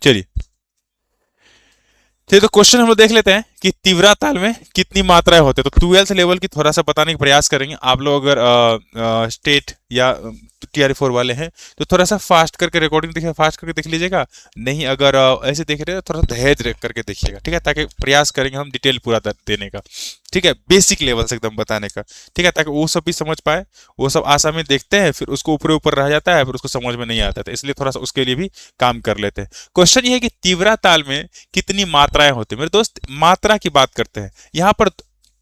चलिए, तो क्वेश्चन हम लोग देख लेते हैं कि तीव्रा ताल में कितनी मात्राएं होते हैं। तो 12th लेवल की थोड़ा सा बताने का प्रयास करेंगे। आप लोग अगर स्टेट या TR4 वाले हैं तो थोड़ा सा फास्ट करके रिकॉर्डिंग देखिए, फास्ट करके देख लीजिएगा। नहीं अगर ऐसे देख रहे हैं तो थोड़ा सा धैर्य करके देखिएगा, ठीक है, ताकि प्रयास करेंगे हम डिटेल पूरा देने का, ठीक है, बेसिक लेवल से एकदम बताने का, ठीक है, ताकि वो सब भी समझ पाए। वो सब आसानी में देखते हैं, फिर उसको ऊपर ऊपर रह जाता है, फिर उसको समझ में नहीं आता था, इसलिए थोड़ा सा उसके लिए भी काम कर लेते हैं। क्वेश्चन ये है कि तीव्रा ताल में कितनी मात्राएं होती है। मेरे दोस्त मात्रा की बात करते हैं यहाँ पर।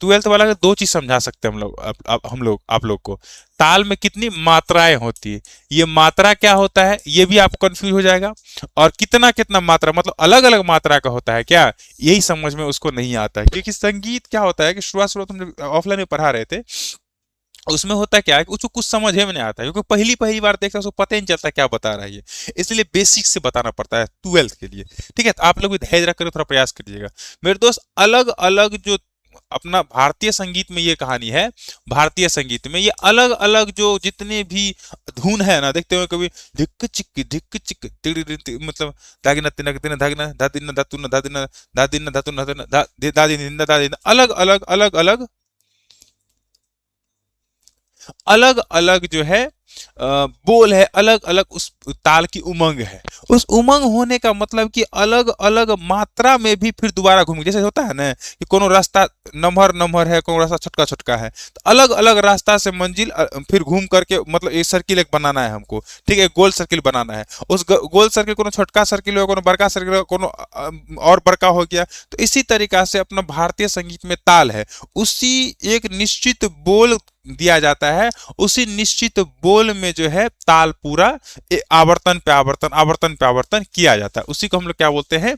12th वाला का दो चीज समझा सकते हैं हम लोग, हम लोग आप लोग को। ताल में कितनी मात्राएं होती है, ये मात्रा क्या होता है ये भी आपको कंफ्यूज हो जाएगा। और कितना कितना मात्रा मतलब अलग अलग मात्रा का होता है क्या, यही समझ में उसको नहीं आता है। क्योंकि संगीत क्या होता है कि शुरुआत हम जब ऑफलाइन में पढ़ा रहे थे, उसमें होता क्या है कि उसको कुछ समझ में नहीं आता है, क्योंकि पहली पहली बार देखता है उसको पता ही नहीं चलता क्या बता रहा है ये। इसलिए बेसिक से बताना पड़ता है 12th के लिए, ठीक है। तो आप लोग भी धैर्य रखकर थोड़ा प्रयास करिएगा मेरे दोस्त। अलग अलग जो अपना भारतीय संगीत में ये कहानी है, भारतीय संगीत में ये अलग अलग जो जितने भी धुन है ना, देखते हो कभी धिक चिक मतलब दागिना तिनक तिन धागिना धादिन धातुन धादिन धादिन धातुन धादिन दादिन दादिन, अलग अलग अलग अलग अलग अलग जो है बोल है, अलग अलग उस ताल की उमंग है। उस उमंग होने का मतलब कि अलग अलग मात्रा में भी फिर दोबारा घूम, जैसे होता है ना कि कोनो रास्ता नम्हर नम्हर है, कोनो रास्ता छोटका छोटका है, तो अलग अलग रास्ता से मंजिल फिर घूम करके मतलब एक सर्किल एक बनाना है हमको, ठीक है, गोल सर्किल बनाना है। उस गोल सर्किल कोनो छोटका सर्किल हो, कोनो बड़का सर्किल हो, कोनो और बड़का हो गया। तो इसी तरीका से अपना भारतीय संगीत में ताल है, उसी एक निश्चित बोल दिया जाता है, उसी निश्चित बोल में जो है ताल पूरा आवर्तन पे आवर्तन आवर्तन पे आवर्तन किया जाता है। उसी को हम लोग क्या बोलते हैं,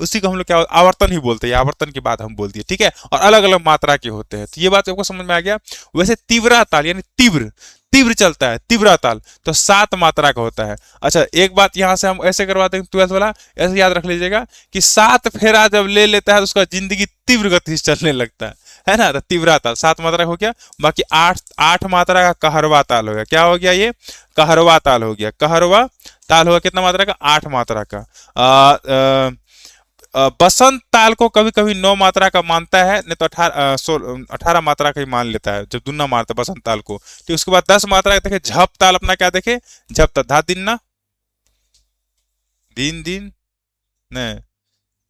उसी को हम लोग क्या आवर्तन ही बोलते हैं, आवर्तन की बात हम बोल दिए, ठीक है। और अलग अलग मात्रा के होते हैं, तो ये बात आपको समझ में आ गया। वैसे तीव्रा ताल यानी तीव्र तीव्र चलता है, तीव्रा ताल तो 7 मात्रा का होता है। अच्छा एक बात यहां से हम ऐसे करवाते हैं 12th वाला, ऐसे याद रख लीजिएगा कि 7 फेरा जब ले लेता है तो उसका जिंदगी तीव्र गति से चलने लगता है ना। तो तीव्रा ताल 7 मात्रा हो गया। बाकी 8 मात्रा का कहरवा ताल हो गया। क्या हो गया ये, कहरवा ताल हो गया। कहरवा ताल होगा कितना मात्रा का, 8 मात्रा का। बसंत ताल को कभी कभी 9 मात्रा का मानता है, नहीं तो 18 मात्रा का ही मान लेता है जब दुना मारता है बसंत ताल को। तो उसके बाद 10 मात्रा का देखे झप ताल, अपना क्या देखे झप ताल, धा दिन ना दिन दिन न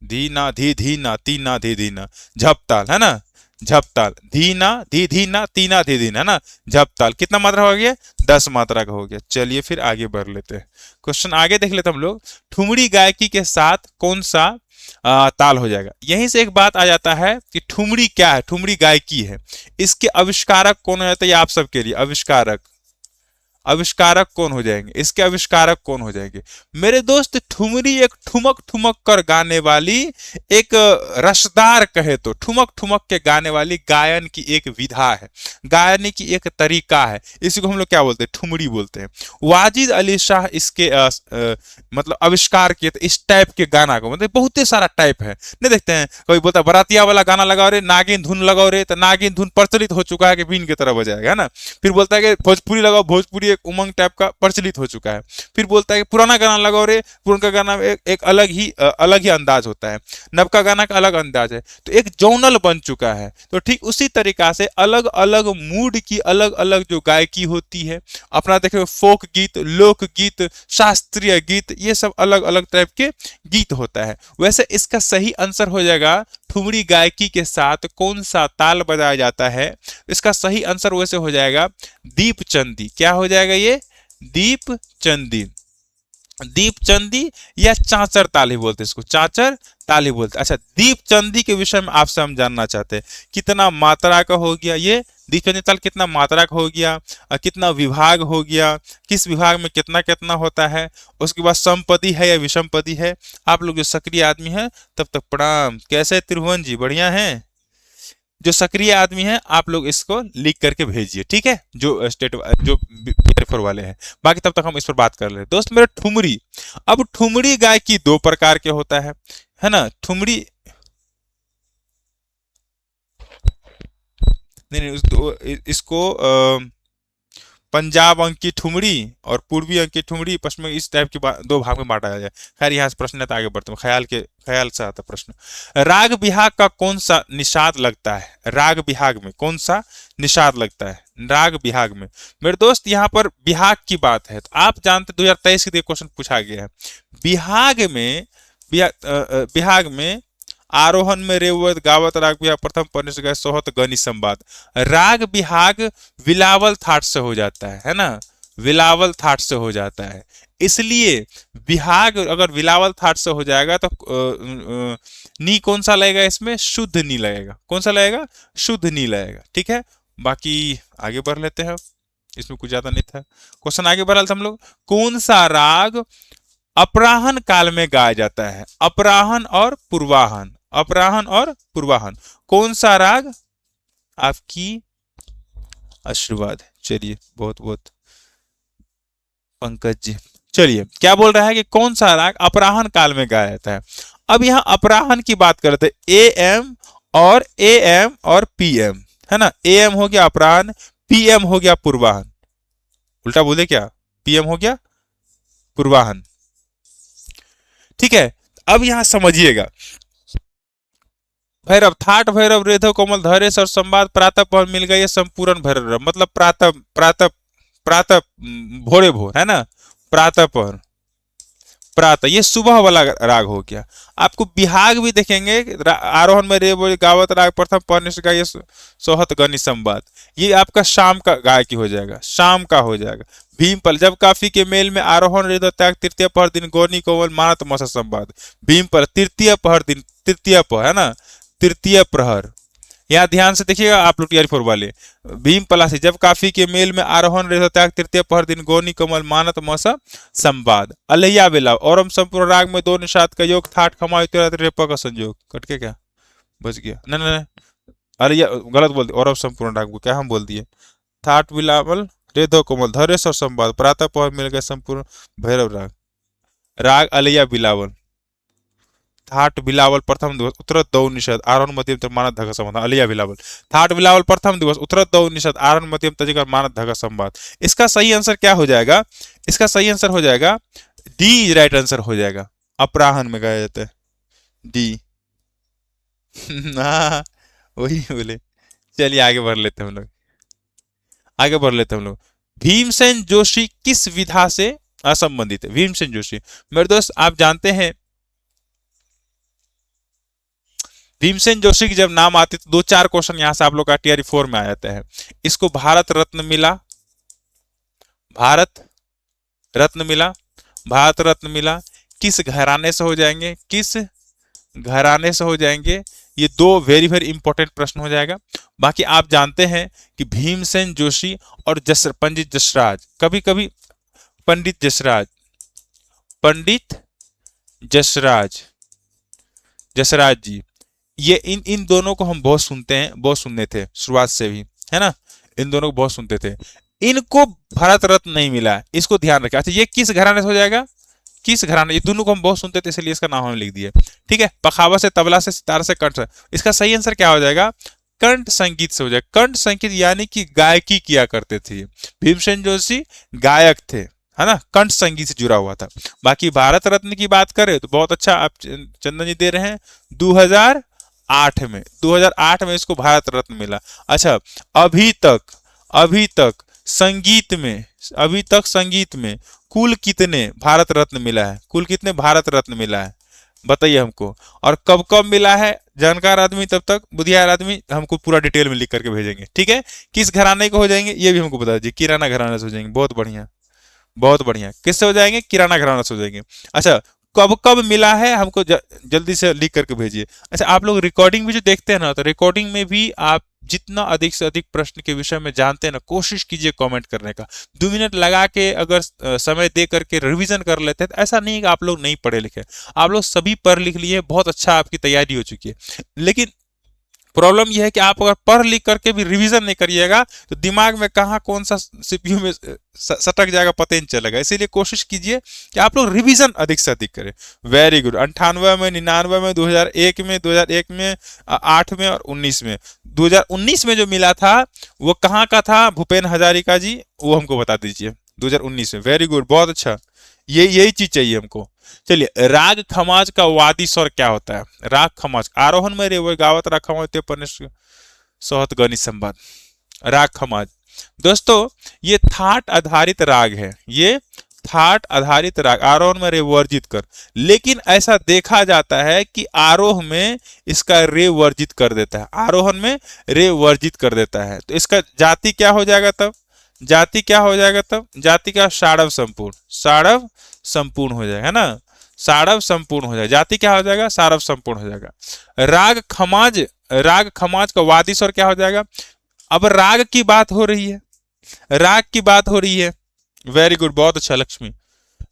धी ना धी धी ना ती ना धी धी ना, झप ताल है ना, झप ताल धी ना तीना धी धी ना, है ना, झप ताल कितना मात्रा हो गया, 10 मात्रा का हो गया। चलिए फिर आगे बढ़ लेते हैं, क्वेश्चन आगे देख लेते हम लोग। ठुमरी गायकी के साथ कौन सा ताल हो जाएगा। यहीं से एक बात आ जाता है कि ठुमरी क्या है, ठुमरी गायकी है, इसके आविष्कारक कौन हो जाता है, ये आप सबके लिए आविष्कारक, आविष्कारक कौन हो जाएंगे, इसके आविष्कारक कौन हो जाएंगे मेरे दोस्त। ठुमरी एक ठुमक ठुमक कर गाने वाली, एक रसदार कहे तो ठुमक ठुमक के गाने वाली गायन की एक विधा है, गायन की एक तरीका है। इसी को हम लोग क्या बोलते हैं, ठुमरी बोलते हैं। वाजिद अली शाह इसके मतलब आविष्कार किए थे इस टाइप के गाना को, मतलब बहुत ही सारा टाइप है। नहीं देखते हैं कोई बोलता है बरातिया वाला गाना लगाओ रे, नागिन धुन लगाओ रे, तो नागिन धुन प्रचलित हो चुका है कि बीन की तरह बजाएगा, है ना। फिर बोलता है कि भोजपुरी लगाओ, भोजपुरी एक उमंग टाइप का प्रचलित हो चुका है। फिर बोलता है कि पुराना गाना लगाओ रे, पुराना गाना एक अलग ही अंदाज होता है, नवका गाना का अलग अंदाज है, तो एक जौनल बन चुका है। तो ठीक उसी तरीका से अलग अलग मूड की अलग अलग जो गायकी होती है, अपना देखो फोक गीत, लोक गीत, शास्त्रीय गीत, ये सब अलग अलग टाइप के गीत होता है। वैसे इसका सही आंसर हो जाएगा ठुमरी गायकी के साथ कौन सा ताल बजाया जाता है। इसका सही आंसर वैसे हो जाएगा दीप चंदी। क्या हो जाएगा ये, दीप चंदी, दीप चंदी या चांचर ताल ही बोलते हैं इसको, चांचर ताल ही बोलते हैं। अच्छा दीप चंदी के विषय में आपसे हम जानना चाहते हैं कितना मात्रा का हो गया ये दीप चंदी ताल, कितना मात्रा का हो गया, कितना विभाग हो गया, किस विभाग में कितना कितना होता है, उसके बाद समपदी है या विषमपदी है। आप लोग जो सक्रिय आदमी हैं तब तक प्रणाम। कैसे त्रिभुवन जी, बढ़िया हैं। जो सक्रिय आदमी है आप लोग इसको लिख करके भेजिए, ठीक है, जो स्टेट जो फोर वाले हैं। बाकी तब तक हम इस पर बात कर ले दोस्त मेरे। ठुमरी, अब ठुमरी गायकी 2 प्रकार के होता है ना। ठुमरी नहीं नहीं इसको पंजाब अंक की ठुमरी और पूर्वी अंक की ठुमरी, पश्चिमी, इस टाइप की दो भाग में बांटा जाए। खैर यहाँ से प्रश्न है तो आगे बढ़ते हैं, ख्याल से आता प्रश्न। राग बिहाग का कौन सा निषाद लगता है? राग बिहाग में कौन सा निषाद लगता है? राग बिहाग में मेरे दोस्त यहाँ पर बिहाग की बात है, तो आप जानते 2023 के लिए क्वेश्चन पूछा गया है। बिहाग में आरोहण में रेवत गावत राग बिहाग प्रथम पनिष्ठ गए सोहत गनि संवाद। राग बिहाग विलावल थाट से हो जाता है ना, विलावल थाट से हो जाता है, इसलिए बिहाग अगर विलावल थाट से हो जाएगा तो नी कौन सा लगेगा इसमें? शुद्ध नी लगेगा। कौन सा लगेगा? शुद्ध नी लगेगा। ठीक है, बाकी आगे बढ़ लेते हैं, इसमें कुछ ज्यादा नहीं था। क्वेश्चन आगे बढ़ा हम लोग, कौन सा राग अपराहन काल में गाया जाता है? अपराहन और पूर्वाहन, अपराहन और पूर्वाहन, कौन सा राग? आपकी आशीर्वाद है। चलिए, बहुत बहुत पंकज जी। चलिए, क्या बोल रहा है कि कौन सा राग अपराहन काल में गाया जाता है? अब यहां अपराहन की बात करते हैं, एएम और पीएम, है ना। एएम हो गया अपराहन, पीएम हो गया पूर्वाहन। उल्टा बोले क्या? पीएम हो गया पूर्वाहन। ठीक है, अब यहां समझिएगा, भैरव थाट भैरव रेधो कोमल धरेश और संवाद प्रातः पहर मिल गए संपूर्ण भैरव, मतलब प्रातः प्रातः प्रातः भोरे भोर, है ना, प्रातः पहर प्रातः, ये सुबह वाला राग हो गया। आपको बिहाग भी देखेंगे, आरोहण में रे बोले गावत राग प्रथम पनिष्ठ गाय सोहत गनि संवाद, ये आपका शाम का गायकी हो जाएगा, शाम का हो जाएगा। भीमपल जब काफी के मेल में आरोहण रेधो त्याग तृतीय पहर दिन गौनी कोमल मानत मसा संवाद। भीमपल तृतीय पहर दिन, तृतीय पहर, है ना, तृतीय प्रहर। यहाँ ध्यान से देखिएगा आप लोग टीआर 4 वाले, भीम पलासी जब काफी के मेल में आरोहण रेधो त्याग तृतीय पहर दिन गौनी कमल मानत मौसा संवाद। अलैया बेला और संपूर्ण राग में दो निषाद का योग थाट खमाई रेपा का संयोग। कट के क्या बच गया? नहीं नहीं, अलैया गलत बोल दिया, और संपूर्ण राग को क्या हम बोल दिए? थाट बिलावल रेधो कोमल धरेश और संवाद प्रातः पहर मिल गए संपूर्ण भैरव राग। राग अलैया बिलावल, थाट बिलावल प्रथम दिवस उत्तरत दौ निषद आरोहण मध्यम तक मानद धगा संवाद। अलैया बिलावल थाट बिलावल प्रथम दिवस उत्तरत दौ निषद आरोहण मध्यम तक मानद धगा संवाद। इसका सही आंसर क्या हो जाएगा? इसका सही आंसर हो जाएगा डी, राइट आंसर हो जाएगा। अपराहन में गाया जाता है डी। वही बोले। चलिए आगे बढ़ लेते हैं हम लोग, आगे बढ़ लेते हैं हम लोग। भीमसेन जोशी किस विधा से असंबंधित है? भीमसेन जोशी मेरे दोस्त आप जानते हैं, भीमसेन जोशी की जब नाम आती तो 2-4 क्वेश्चन यहां से आप लोग का टीआर 4 में आ जाता है। इसको भारत रत्न मिला, भारत रत्न मिला, भारत रत्न मिला, किस घराने से हो जाएंगे? किस घराने से हो जाएंगे? ये दो वेरी वेरी इंपॉर्टेंट प्रश्न हो जाएगा। बाकी आप जानते हैं कि भीमसेन जोशी और पंडित जसराज, कभी कभी पंडित जसराज, पंडित जसराज, जसराज जी, ये इन दोनों को हम बहुत सुनते हैं, बहुत सुनने थे शुरुआत से भी, है ना, इन दोनों को बहुत सुनते थे। इनको भारत रत्न नहीं मिला, इसको ध्यान रखें। अच्छा, ये किस घराने से हो जाएगा? किस घराने? ये दोनों को हम बहुत सुनते थे इसलिए इसका नाम हमने लिख दिया। ठीक है, पखावत से, तबला से, सितार से, कंठ से। इसका सही आंसर क्या हो जाएगा? कंठ संगीत से हो जाएगा। कंठ संगीत यानी कि गायकी किया करते थे भीमसेन जोशी, गायक थे, है ना, कंठ संगीत से जुड़ा हुआ था। बाकी भारत रत्न की बात करें तो बहुत अच्छा आप चंदन जी दे रहे हैं, 2008 में, 2008 में इसको भारत रत्न मिला। अच्छा, अभी तक संगीत में, अभी तक संगीत में कुल कितने भारत रत्न मिला है? कुल कितने भारत रत्न मिला है बताइए हमको, और कब कब मिला है? जानकार आदमी, तब तक बुद्धियार आदमी हमको पूरा डिटेल में लिख करके भेजेंगे। ठीक है, किस घराने को हो जाएंगे ये भी हमको बता दीजिए। किराना घराना से हो जाएंगे, बहुत बढ़िया, बहुत बढ़िया। किससे हो जाएंगे? किराना घराना से हो जाएंगे। अच्छा, कब कब मिला है हमको जल्दी से लिख करके भेजिए। अच्छा, आप लोग रिकॉर्डिंग भी जो देखते हैं ना, तो रिकॉर्डिंग में भी आप जितना अधिक से अधिक प्रश्न के विषय में जानते हैं ना, कोशिश कीजिए कमेंट करने का। 2 मिनट लगा के अगर समय दे करके रिवीजन कर लेते हैं तो ऐसा नहीं कि आप लोग नहीं पढ़े लिखे, आप लोग सभी पढ़ लिख लिए, बहुत अच्छा आपकी तैयारी हो चुकी है। लेकिन प्रॉब्लम यह है कि आप अगर पढ़ लिख करके भी रिवीजन नहीं करिएगा तो दिमाग में कहाँ कौन सा सीपीयू में सटक जाएगा पता ही नहीं चलेगा। इसीलिए कोशिश कीजिए कि आप लोग रिवीजन अधिक से अधिक करें। Very good. 98 में, 99 में, 2001 में, 2001 में, 8 में और 19 में। 2019 में जो मिला था वो कहाँ का था भूपेन हजारिका जी, वो हमको बता दीजिए। 2019 में। वेरी गुड, बहुत अच्छा। यही चीज चाहिए हमको। चलिए, राग खमाज का वादी स्वर क्या होता है? राग खमाज आरोहण में रे वो गावत राग खमाज ते पनिश सोहत गनि संवाद। राग खमाज दोस्तों ये थाट आधारित राग है, ये थाट आधारित राग। आरोहण में रे वर्जित कर, लेकिन ऐसा देखा जाता है कि आरोह में इसका रे वर्जित कर देता है, आरोहण में रे वर्जित कर देता है। तो इसका जाति क्या हो जाएगा तब? जाति क्या हो जाएगा तब? जाति का साड़व संपूर्ण, साड़व संपूर्ण हो जाएगा, है ना? साड़व संपूर्ण हो जाएगा। जाति क्या हो जाएगा? साड़व संपूर्ण हो जाएगा। राग खमाज, राग खमाज का वादी स्वर क्या हो जाएगा? अब राग की बात हो रही है, राग की बात हो रही है। वेरी गुड, बहुत अच्छा लक्ष्मी।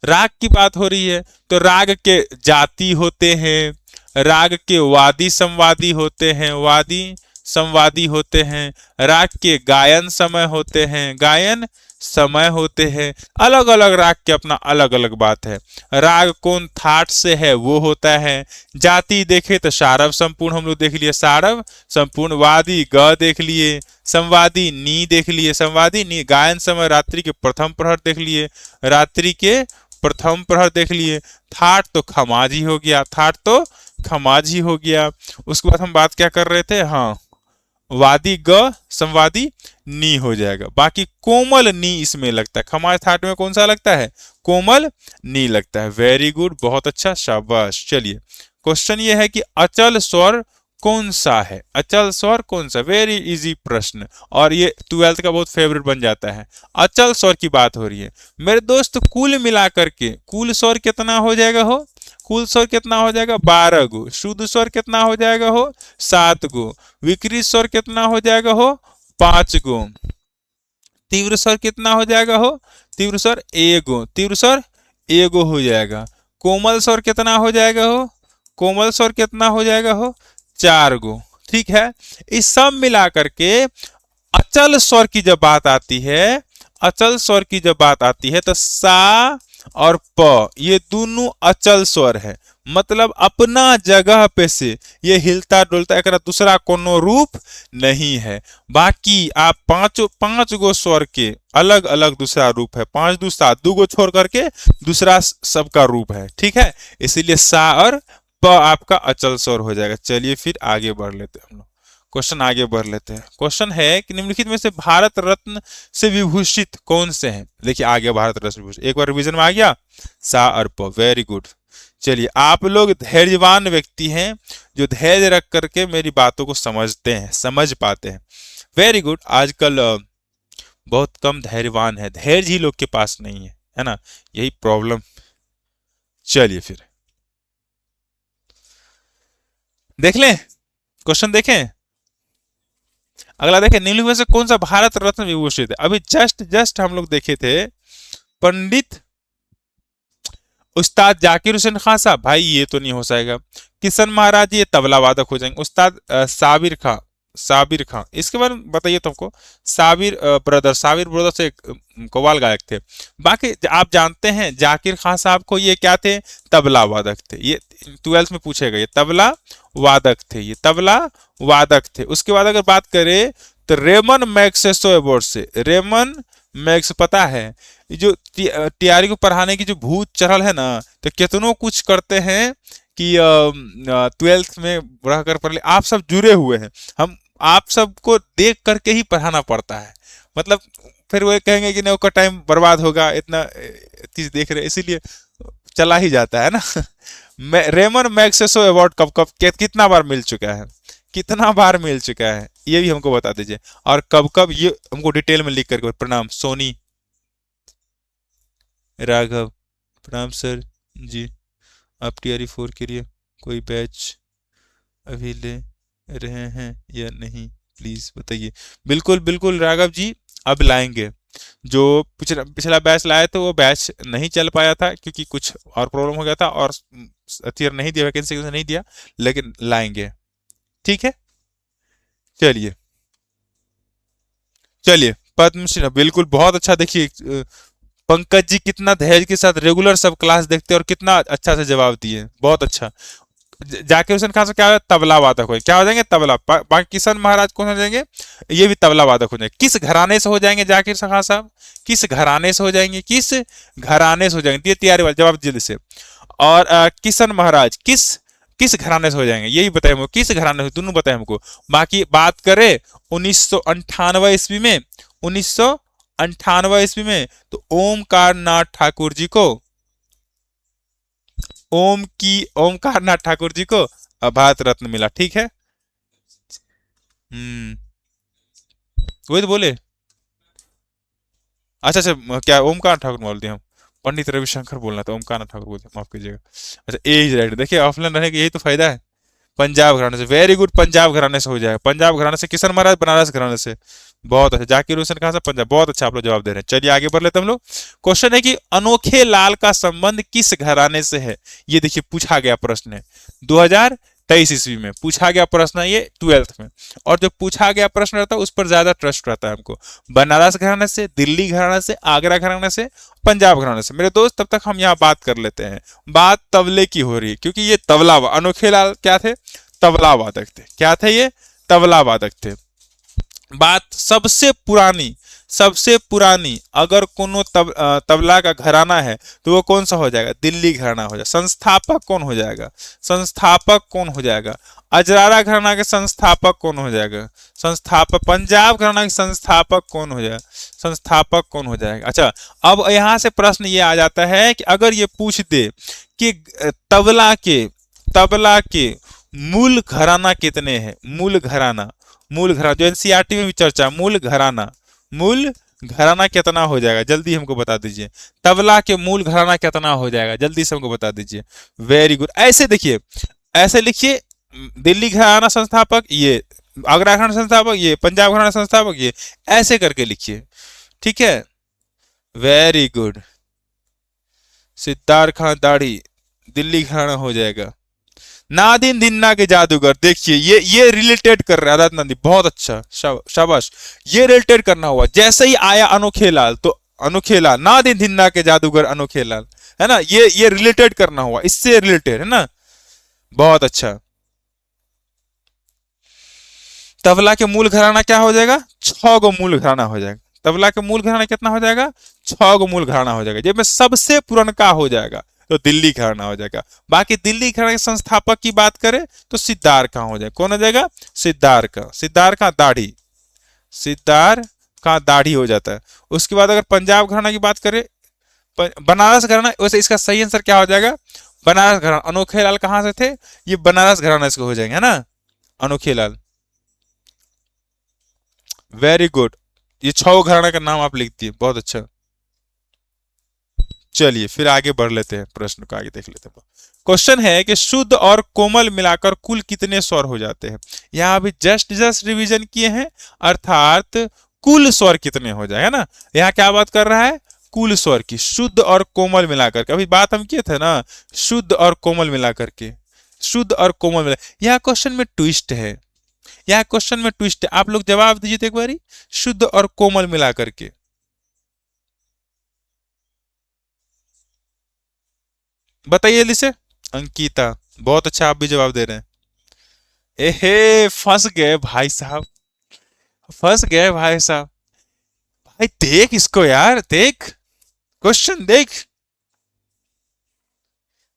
राग की बात हो रही है तो राग के जाति होते हैं, राग के वादी संवादी होते हैं, वादी संवादी होते हैं। राग के गायन समय होते हैं, गायन समय होते हैं। अलग अलग राग के अपना अलग अलग बात है। राग कौन थाट से है वो होता है। जाति देखे तो सारव संपूर्ण हम लोग देख लिए, सारव संपूर्ण। वादी ग देख लिए, संवादी नी देख लिए, संवादी नी। गायन समय रात्रि के प्रथम प्रहर देख लिए, रात्रि के प्रथम प्रहर देख लिए। थाट तो खमाज ही हो गया, थाट तो खमाज ही हो गया। उसके बाद हम बात क्या कर रहे थे? हाँ, वादी ग संवादी नी हो जाएगा। बाकी कोमल नी इसमें लगता है। खमाज थाट में कौन सा लगता है? कोमल नी लगता है। वेरी गुड, बहुत अच्छा, शाबाश। चलिए, क्वेश्चन ये है कि अचल स्वर कौन सा है? अचल स्वर कौन सा? वेरी इजी प्रश्न, और ये 12th का बहुत फेवरेट बन जाता है। अचल स्वर की बात हो रही है मेरे दोस्त। कुल मिलाकर के कुल स्वर कितना हो जाएगा हो? कुल स्वर कितना हो जाएगा? 12 गो। शुद्ध स्वर कितना हो जाएगा हो? 7 गो। विकृत स्वर कितना हो जाएगा हो? 5 गो। तीव्र स्वर कितना हो जाएगा हो? तीव्र स्वर 1 गो। तीव्र स्वर 1 गो हो जाएगा। कोमल स्वर कितना हो जाएगा हो? कोमल स्वर कितना हो जाएगा हो? 4 गो। ठीक है, इस सब मिला करके अचल स्वर की जब बात आती है, अचल स्वर की जब बात आती है तो सा और प ये दोनों अचल स्वर है। मतलब अपना जगह पे से ये हिलता डुलता, एक दूसरा कोनो रूप नहीं है। बाकी आप पांच गो स्वर के अलग अलग दूसरा रूप है। 5 2 7, 2 गो छोड़ करके दूसरा सबका रूप है। ठीक है, इसीलिए सा और प आपका अचल स्वर हो जाएगा। चलिए फिर आगे बढ़ लेते हैं हम लोग, क्वेश्चन आगे बढ़ लेते हैं। क्वेश्चन है कि निम्नलिखित में से भारत रत्न से विभूषित कौन से हैं? देखिए आ गया भारत रत्न विभूषित, एक बार रिवीजन में आ गया, सा और प। Very good. चलिए, आप लोग धैर्यवान व्यक्ति हैं जो धैर्य रख करके मेरी बातों को समझते हैं, समझ पाते हैं। Very good. आजकल बहुत कम धैर्यवान है, धैर्य ही लोग के पास नहीं है ना? यही प्रॉब्लम। चलिए फिर देख लें, क्वेश्चन देखें। अगला देखें, निम्नलिखित में से कौन सा भारत रत्न विभूषित है? अभी जस्ट हम लोग देखे थे पंडित उस्ताद जाकिर हुसैन खान साहब। भाई ये तो नहीं हो जाएगा। किशन महाराज ये तबला वादक हो जाएंगे। उस्ताद साबिर खां इसके बारे में बताइए तुमको। साबिर ब्रदर से कव्वाल गायक थे। बाकी आप जानते हैं जाकिर खान साहब को, ये क्या थे? तबला वादक थे। ये 12th में पूछेगा, ये तबला वादक थे, ये तबला वादक थे। उसके बाद अगर बात करें तो रेमन मैग्सेसो अवार्ड से, रेमन मैग्स पता है जो टीआरई को पढ़ाने की जो भूत चढ़ल है ना, तो कितनों कुछ करते हैं कि 12th में रह कर पढ़ ले। आप सब जुड़े हुए हैं, हम आप सबको देख करके ही पढ़ाना पड़ता है। मतलब फिर वो कहेंगे कि नहीं उसका टाइम बर्बाद होगा, इतना चीज देख रहे, इसीलिए चला ही जाता है ना। रेमन मैग्सेसो अवार्ड कब कितना बार मिल चुका है, कितना बार मिल चुका है, ये भी हमको बता दीजिए। और कब ये हमको डिटेल में लिख करके। प्रणाम सोनी राघव, प्रणाम सर जी। आप टीआरई 4 के लिए कोई बैच अभी ले रहे हैं या नहीं, प्लीज बताइए। बिल्कुल बिल्कुल राघव जी, अब लाएंगे। जो पिछला बैच लाए थे वो बैच नहीं चल पाया था क्योंकि कुछ और प्रॉब्लम हो गया था और नहीं दिया, वैकेंसी नहीं दिया, लेकिन लाएंगे। ठीक है, चलिए चलिए, पद्मश्री, बिल्कुल बहुत अच्छा। देखिए पंकज जी कितना धैर्य के साथ रेगुलर सब क्लास देखते हैं और कितना अच्छा से जवाब दिए, बहुत अच्छा। जाकिर हुसैन खान से क्या हो, तबला वादक हो, क्या हो जाएंगे, तबला। बाकी किशन महाराज कौन हो जाएंगे, ये भी तबला वादक हो जाएंगे। किस घराने से हो जाएंगे जाकिर खान साहब, किस घराने से हो जाएंगे, किस घराने से हो जाएंगे, ये तैयारी वाला जवाब जल्दी से। और किशन महाराज किस किस घराने से हो जाएंगे, यही बताए हमको, किस घराने से, दोनों बताए हमको। बाकी बात करें 1998 ईस्वी में, 1998 ईस्वी में, तो ओमकार नाथ ठाकुर जी को, ओमकार नाथ ठाकुर जी को भारत रत्न मिला, ठीक है। हम्म, वही तो बोले। अच्छा अच्छा, क्या ओमकार ठाकुर बोल दिया हम, पंडित रविशंकर बोलना था, ओमकार नाथ ठाकुर बोलते, माफ कीजिएगा। अच्छा, ए इज राइट। देखिए ऑफलाइन रहने का यही तो फायदा है। पंजाब घराने से, वेरी गुड, पंजाब घराने से हो जाएगा, पंजाब घराने से। किशन महाराज बनारस घराने से, बहुत अच्छा। जाकिर हुसैन कहां से, पंजाब, बहुत अच्छा आप लोग जवाब दे रहे हैं। चलिए आगे बढ़ लेते हैं हम लोग। क्वेश्चन है कि अनोखे लाल का संबंध किस घराने से है, ये देखिए पूछा गया प्रश्न है, 2023 ईस्वी में पूछा गया प्रश्न है ये, 12th में। और जो पूछा गया प्रश्न रहता है उस पर ज्यादा ट्रस्ट रहता है हमको। बनारस घराने से, दिल्ली घराने से, आगरा घराने से, पंजाब घराने से। मेरे दोस्त तब तक हम यहाँ बात कर लेते हैं, बात तबले की हो रही है, क्योंकि ये तबला, अनोखे लाल क्या थे, तबला वादक थे। क्या थे ये, तबला वादक थे। बात सबसे पुरानी अगर कोनो तबला का घराना है तो वो कौन सा हो जाएगा, दिल्ली घराना हो जाएगा। संस्थापक कौन हो जाएगा, संस्थापक कौन हो जाएगा, अजरारा घराना के संस्थापक कौन हो जाएगा, संस्थापक। पंजाब घराना के संस्थापक कौन हो जाएगा, संस्थापक कौन हो जाएगा। अच्छा, अब यहां से प्रश्न ये आ जाता है कि अगर ये पूछ दे कि तबला के मूल घराना कितने हैं, मूल घराना जो एनसीईआरटी में भी चर्चा, मूल घराना कितना हो जाएगा, जल्दी हमको बता दीजिए। तबला के मूल घराना कितना हो जाएगा, जल्दी से हमको बता दीजिए। Very good. ऐसे देखिए, ऐसे लिखिए, दिल्ली घराना संस्थापक ये, आगरा घराना संस्थापक ये, पंजाब घराना संस्थापक ये, ऐसे करके लिखिए, ठीक है। Very good. सिद्धार्थ खान दाढ़ी, दिल्ली घराना हो जाएगा। नादिन धिन्ना के जादूगर, देखिए ये रिलेटेड कर रहे हैं आजाद नंदी, बहुत अच्छा, शाबाश। ये रिलेटेड करना हुआ, जैसे ही आया अनोखे लाल तो अनोखे लाल, नादिन धिन्ना के जादूगर अनोखे लाल, है ना, ये रिलेटेड करना हुआ, इससे रिलेटेड है ना, बहुत अच्छा। तबला के मूल घराना क्या हो जाएगा, 6 गो मूल घराना हो जाएगा। तबला के मूल घराना कितना हो जाएगा, 6 गो मूल घराना हो जाएगा, जिसमें सबसे पुरनका हो जाएगा तो दिल्ली घराना हो जाएगा। बाकी दिल्ली घराना के संस्थापक की बात करें तो सिद्धार्थ का हो जाएगा, कौन हो जाएगा, सिद्धार्थ का दाढ़ी, सिद्धार्थ का दाढ़ी हो जाता है। उसके बाद अगर पंजाब घराना की बात करें, बनारस घराना, वैसे इसका सही आंसर क्या हो जाएगा, बनारस घराना। अनोखे लाल कहां से थे, ये बनारस घराना से हो जाएंगे, है ना, अनोखे लाल। वेरी गुड, ये 6 घराना का नाम आप लिख दिए, बहुत अच्छा। चलिए फिर आगे बढ़ लेते हैं, प्रश्न को आगे देख लेते हैं। क्वेश्चन है कि शुद्ध और कोमल मिलाकर कुल कितने स्वर हो जाते हैं। यहाँ अभी जस्ट रिवीजन किए हैं, अर्थात कुल स्वर कितने हो जाए, है ना। यहाँ क्या बात कर रहा है, कुल स्वर की, शुद्ध और कोमल मिलाकर के। अभी बात हम किए थे ना, शुद्ध और कोमल मिलाकर के, शुद्ध और कोमल मिला। यहाँ क्वेश्चन में ट्विस्ट है, यहाँ क्वेश्चन में ट्विस्ट है, आप लोग जवाब दीजिए तो एक बारी, शुद्ध और कोमल मिलाकर के। बताइए जल्दी से। अंकिता, बहुत अच्छा, आप भी जवाब दे रहे हैं। एहे, फंस गए भाई साहब, फंस गए भाई साहब। भाई देख इसको यार, देख क्वेश्चन देख,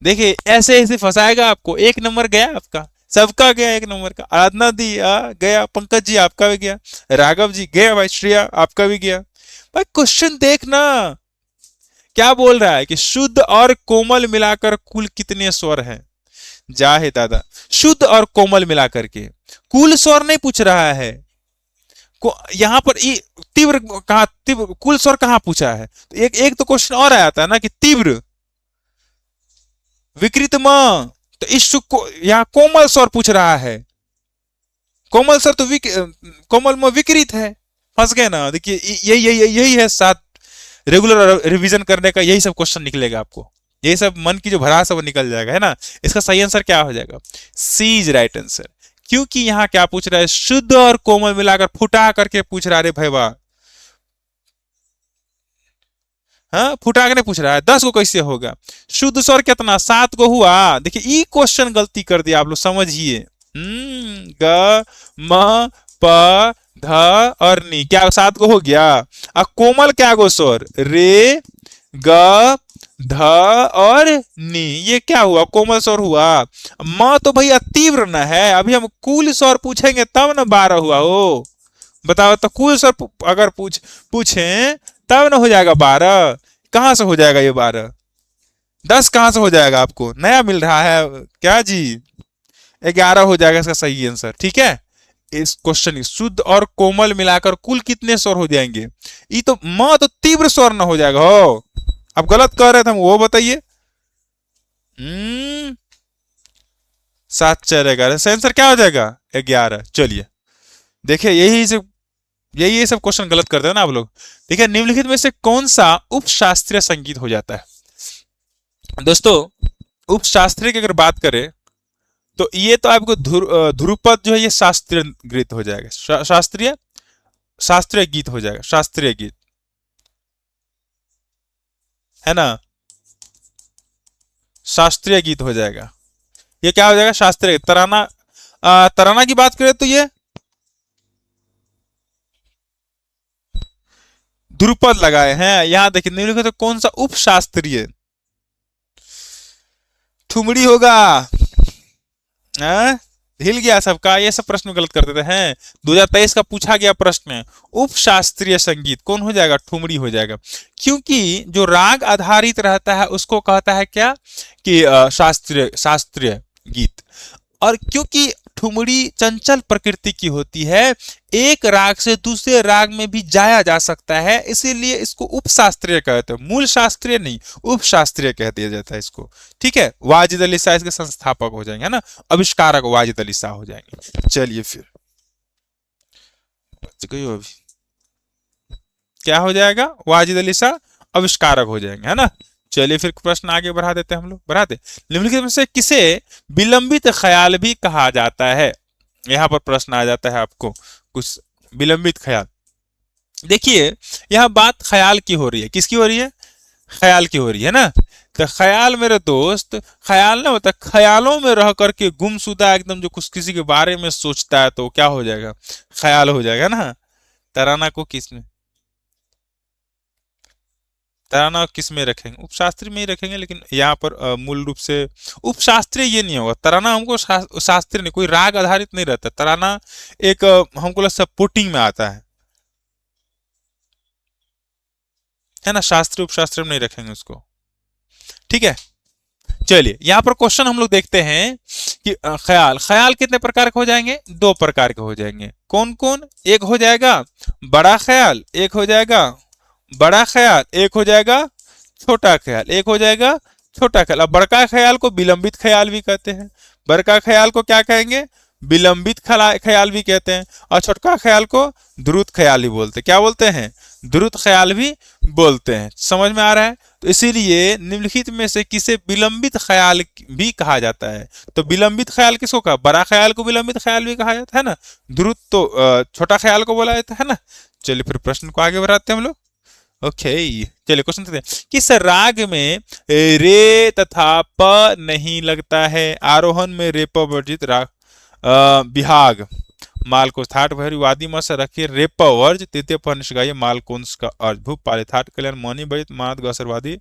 देखिए ऐसे ऐसे फंसाएगा आपको। 1 नंबर गया आपका, सबका गया 1 नंबर का। आराधना दी गया, पंकज जी आपका भी गया, राघव जी गया, भाई श्रेया आपका भी गया। भाई क्वेश्चन देखना क्या बोल रहा है कि शुद्ध और कोमल मिलाकर कुल कितने स्वर हैं। जाहे दादा, शुद्ध और कोमल मिलाकर के कुल स्वर नहीं पूछ रहा है, यहां पर तीव्र कहा, तीव्र कुल स्वर कहां पूछा है। तो एक तो क्वेश्चन और आया था ना कि तीव्र विकृत म, तो इस को यहाँ कोमल स्वर पूछ रहा है, कोमल स्वर तो कोमल में विकृत है, फंस गए ना। देखिए यही है साथ रेगुलर रिवीजन करने का, यही सब क्वेश्चन निकलेगा आपको, यही सब मन की जो भड़ास है वो निकल जाएगा, है ना। इसका सही आंसर क्या हो जाएगा, सी इज राइट आंसर। क्योंकि यहाँ क्या पूछ रहा है, शुद्ध और कोमल मिलाकर फुटा करके पूछ रहा है। अरे भाई वाह, हाँ फुटा के नहीं पूछ रहा है, 10 को कैसे होगा। शुद्ध स्वर कितना, 7 को हुआ। देखिए ई क्वेश्चन गलती कर दिया आप लोग, समझिए। ग म प ध और नी, क्या 7 को हो गया। अब कोमल क्या गो स्वर, रे ग ध और नी, ये क्या हुआ, कोमल स्वर हुआ। म तो भैया तीव्र न है, अभी हम कुल स्वर पूछेंगे तब न 12 हुआ हो। बताओ तो, कुल स्वर अगर पूछें तब न हो जाएगा 12। कहां से हो जाएगा ये 12, 10 कहां से हो जाएगा, आपको नया मिल रहा है क्या जी। 11 हो जाएगा इसका सही आंसर, ठीक है। इस क्वेश्चन की शुद्ध और कोमल मिलाकर कुल कितने स्वर हो जाएंगे। ये तो म तो तीव्र स्वर न हो जाएगा हो, आप गलत कह रहे थे हम, वो बताइए। 7 4 11, सही आंसर क्या हो जाएगा, 11। चलिए देखिए, यही सब क्वेश्चन गलत करते हैं ना आप लोग। देखिए निम्नलिखित में से कौन सा उपशास्त्रीय संगीत हो जाता है। दोस्तों उपशास्त्रीय की अगर बात करें तो ये तो आपको ध्रुपद जो है ये शास्त्रीय गीत हो जाएगा, शास्त्रीय गीत हो जाएगा, शास्त्रीय गीत है ना, शास्त्रीय गीत हो जाएगा। ये क्या हो जाएगा, शास्त्रीय गीत। तराना, तराना की बात करें तो ये ध्रुपद लगाए हैं। यहां देखिए निम्नलिखित तो कौन सा उपशास्त्रीय, ठुमरी होगा। हिल गया सबका, ये सब प्रश्न गलत कर देते हैं। 2023 का पूछा गया प्रश्न, उपशास्त्रीय संगीत कौन हो जाएगा, ठुमरी हो जाएगा। क्योंकि जो राग आधारित रहता है उसको कहता है क्या कि शास्त्रीय शास्त्रीय गीत। और क्योंकि ठुमरी चंचल प्रकृति की होती है, एक राग से दूसरे राग में भी जाया जा सकता है, इसीलिए इसको उपशास्त्रीय कहते हैं, मूल शास्त्रीय नहीं, उपशास्त्रीय कह दिया जाता है इसको, ठीक है। वाजिद अली शाह इसके संस्थापक हो जाएंगे, है ना, आविष्कारक वाजिद अली शाह हो जाएंगे। चलिए फिर अभी क्या हो जाएगा, वाजिद अली शाह आविष्कारक हो जाएंगे, है ना। चलिए फिर प्रश्न आगे बढ़ा देते हैं हम लोग, बढ़ाते। निम्नलिखित में से किसे विलंबित ख्याल भी कहा जाता है। यहां पर प्रश्न आ जाता है आपको कुछ, विलंबित ख्याल। देखिए यहां बात ख्याल की हो रही है, किसकी हो रही है, ख्याल की हो रही है ना। तो ख्याल मेरे दोस्त, ख्याल ना होता, ख्यालों में रह करके गुमशुदा एकदम जो कुछ किसी के बारे में सोचता है तो क्या हो जाएगा, ख्याल हो जाएगा ना। तराना को किस में, तराना किस में रखेंगे, उपशास्त्री में ही रखेंगे, लेकिन यहाँ पर मूल रूप से उपशास्त्रीय ये नहीं होगा। तराना हमको शास्त्रीय नहीं, कोई राग आधारित नहीं रहता तराना, एक हमको लगता है पुटिंग में आता है ना, शास्त्रीय उपशास्त्रीय में नहीं रखेंगे उसको, ठीक है। चलिए यहाँ पर क्वेश्चन हम लोग देखते हैं कि ख्याल, ख्याल कितने प्रकार के हो जाएंगे, 2 प्रकार के हो जाएंगे। कौन कौन, एक हो जाएगा बड़ा ख्याल, एक हो जाएगा बड़ा ख्याल, एक हो जाएगा छोटा ख्याल, एक हो जाएगा छोटा ख्याल। अब बड़का ख्याल को विलंबित ख्याल भी कहते हैं, बड़का ख्याल को क्या कहेंगे, विलंबित ख्याल भी कहते हैं, और छोटका ख्याल को द्रुत ख्याल भी बोलते हैं। क्या बोलते हैं, द्रुत ख्याल भी बोलते हैं। समझ में आ रहा है। तो इसीलिए निम्नलिखित में से किसे विलंबित ख्याल भी कहा जाता है। तो विलंबित ख्याल किसको कहा, बड़ा ख्याल को विलंबित ख्याल भी कहा जाता है ना, द्रुत तो छोटा ख्याल को बोला जाता है ना। चलिए फिर प्रश्न को आगे बढ़ाते हैं हम लोग। ओके चलिए क्वेश्चन देखते हैं, किस राग में रे तथा प नहीं लगता है। आरोहण में रे प वर्जित राग, बिहाग माल को थाट भैरी वादी मस रखिए रेप वर्ज, तृतीय पर निष्गाइए माल कोंस का अर्ज भूप पाले थाट कल्याण मौनी बजित मानद गसरवादी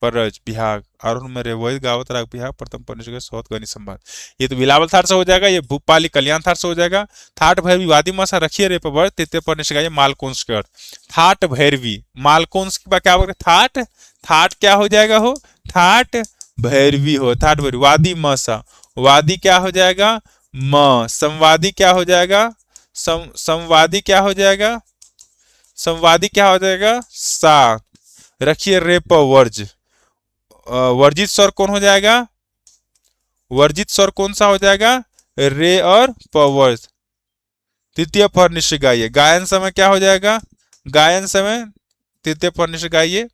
परज बिहाग। आरोहण में रेवैद गावत राग बिहाग प्रथम पर निष्गाय सौत गनि संभाग। ये तो बिलावल थाट से हो जाएगा, ये भूपाली कल्याण थाट से हो जाएगा। थाट भैरवी वादी मसा रखिए रेप वर्ज, तृतीय पर निष्गाइए माल कोंस का अर्ज। थाट भैरवी माल कोंस की क्या बोल, थाट, थाट क्या हो जाएगा हो, थाट भैरवी हो, थाट भैरवी वादी मसा, वादी क्या हो जाएगा म, संवादी क्या हो जाएगा, संवादी क्या हो जाएगा, संवादी क्या हो जाएगा सा। रखिए रेप वर्ज, वर्जित स्वर कौन हो जाएगा, वर्जित स्वर कौन सा हो जाएगा, रे और पवर्ज। तृतीय पर निश्चय गाइए, गायन समय क्या हो जाएगा, गायन समय तृतीय पर निश्चय गाइए,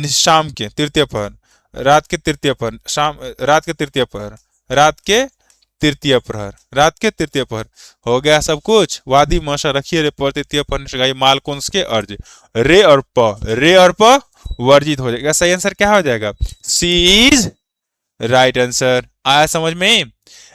शाम के तृतीय पर, रात के तृतीय पर, शाम रात के तृतीय पर, रात के तृतीय प्रहर, रात के तृतीय प्रहर। हो गया सब कुछ। वादी मशा रखिए रे पर तृतीय प्रहर माल कौन के अर्ज, रे और प वर्जित हो जाएगा। सही आंसर क्या हो जाएगा? सी इज राइट आंसर। आया समझ में?